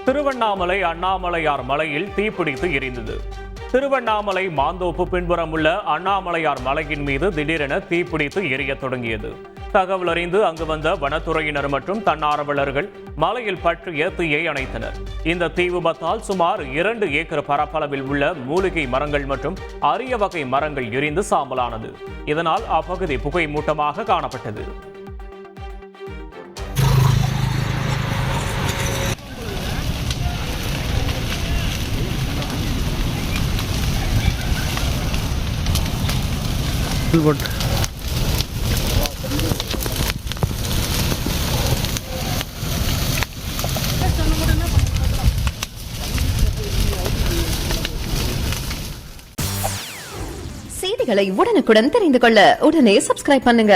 திருவண்ணாமலை அண்ணாமலையார் மலையில் தீப்பிடித்து எரிந்தது. திருவண்ணாமலை மாந்தோப்பு பின்புறம் உள்ள அண்ணாமலையார் மலையின் மீது திடீரென தீப்பிடித்து எரியத் தொடங்கியது. தகவல் அறிந்து அங்கு வந்த வனத்துறையினர் மற்றும் தன்னார்வலர்கள் மலையில் பற்றிய தீயை அணைத்தனர். இந்த தீ விபத்தால் சுமார் 2 ஏக்கர் பரப்பளவில் உள்ள மூலிகை மரங்கள் மற்றும் அரிய வகை மரங்கள் எரிந்து சாம்பலானது. இதனால் அப்பகுதி புகை மூட்டமாக காணப்பட்டது. செய்திகளை உடனுக்குடன் தெரிந்து கொள்ள உடனே சப்ஸ்கிரைப் பண்ணுங்க.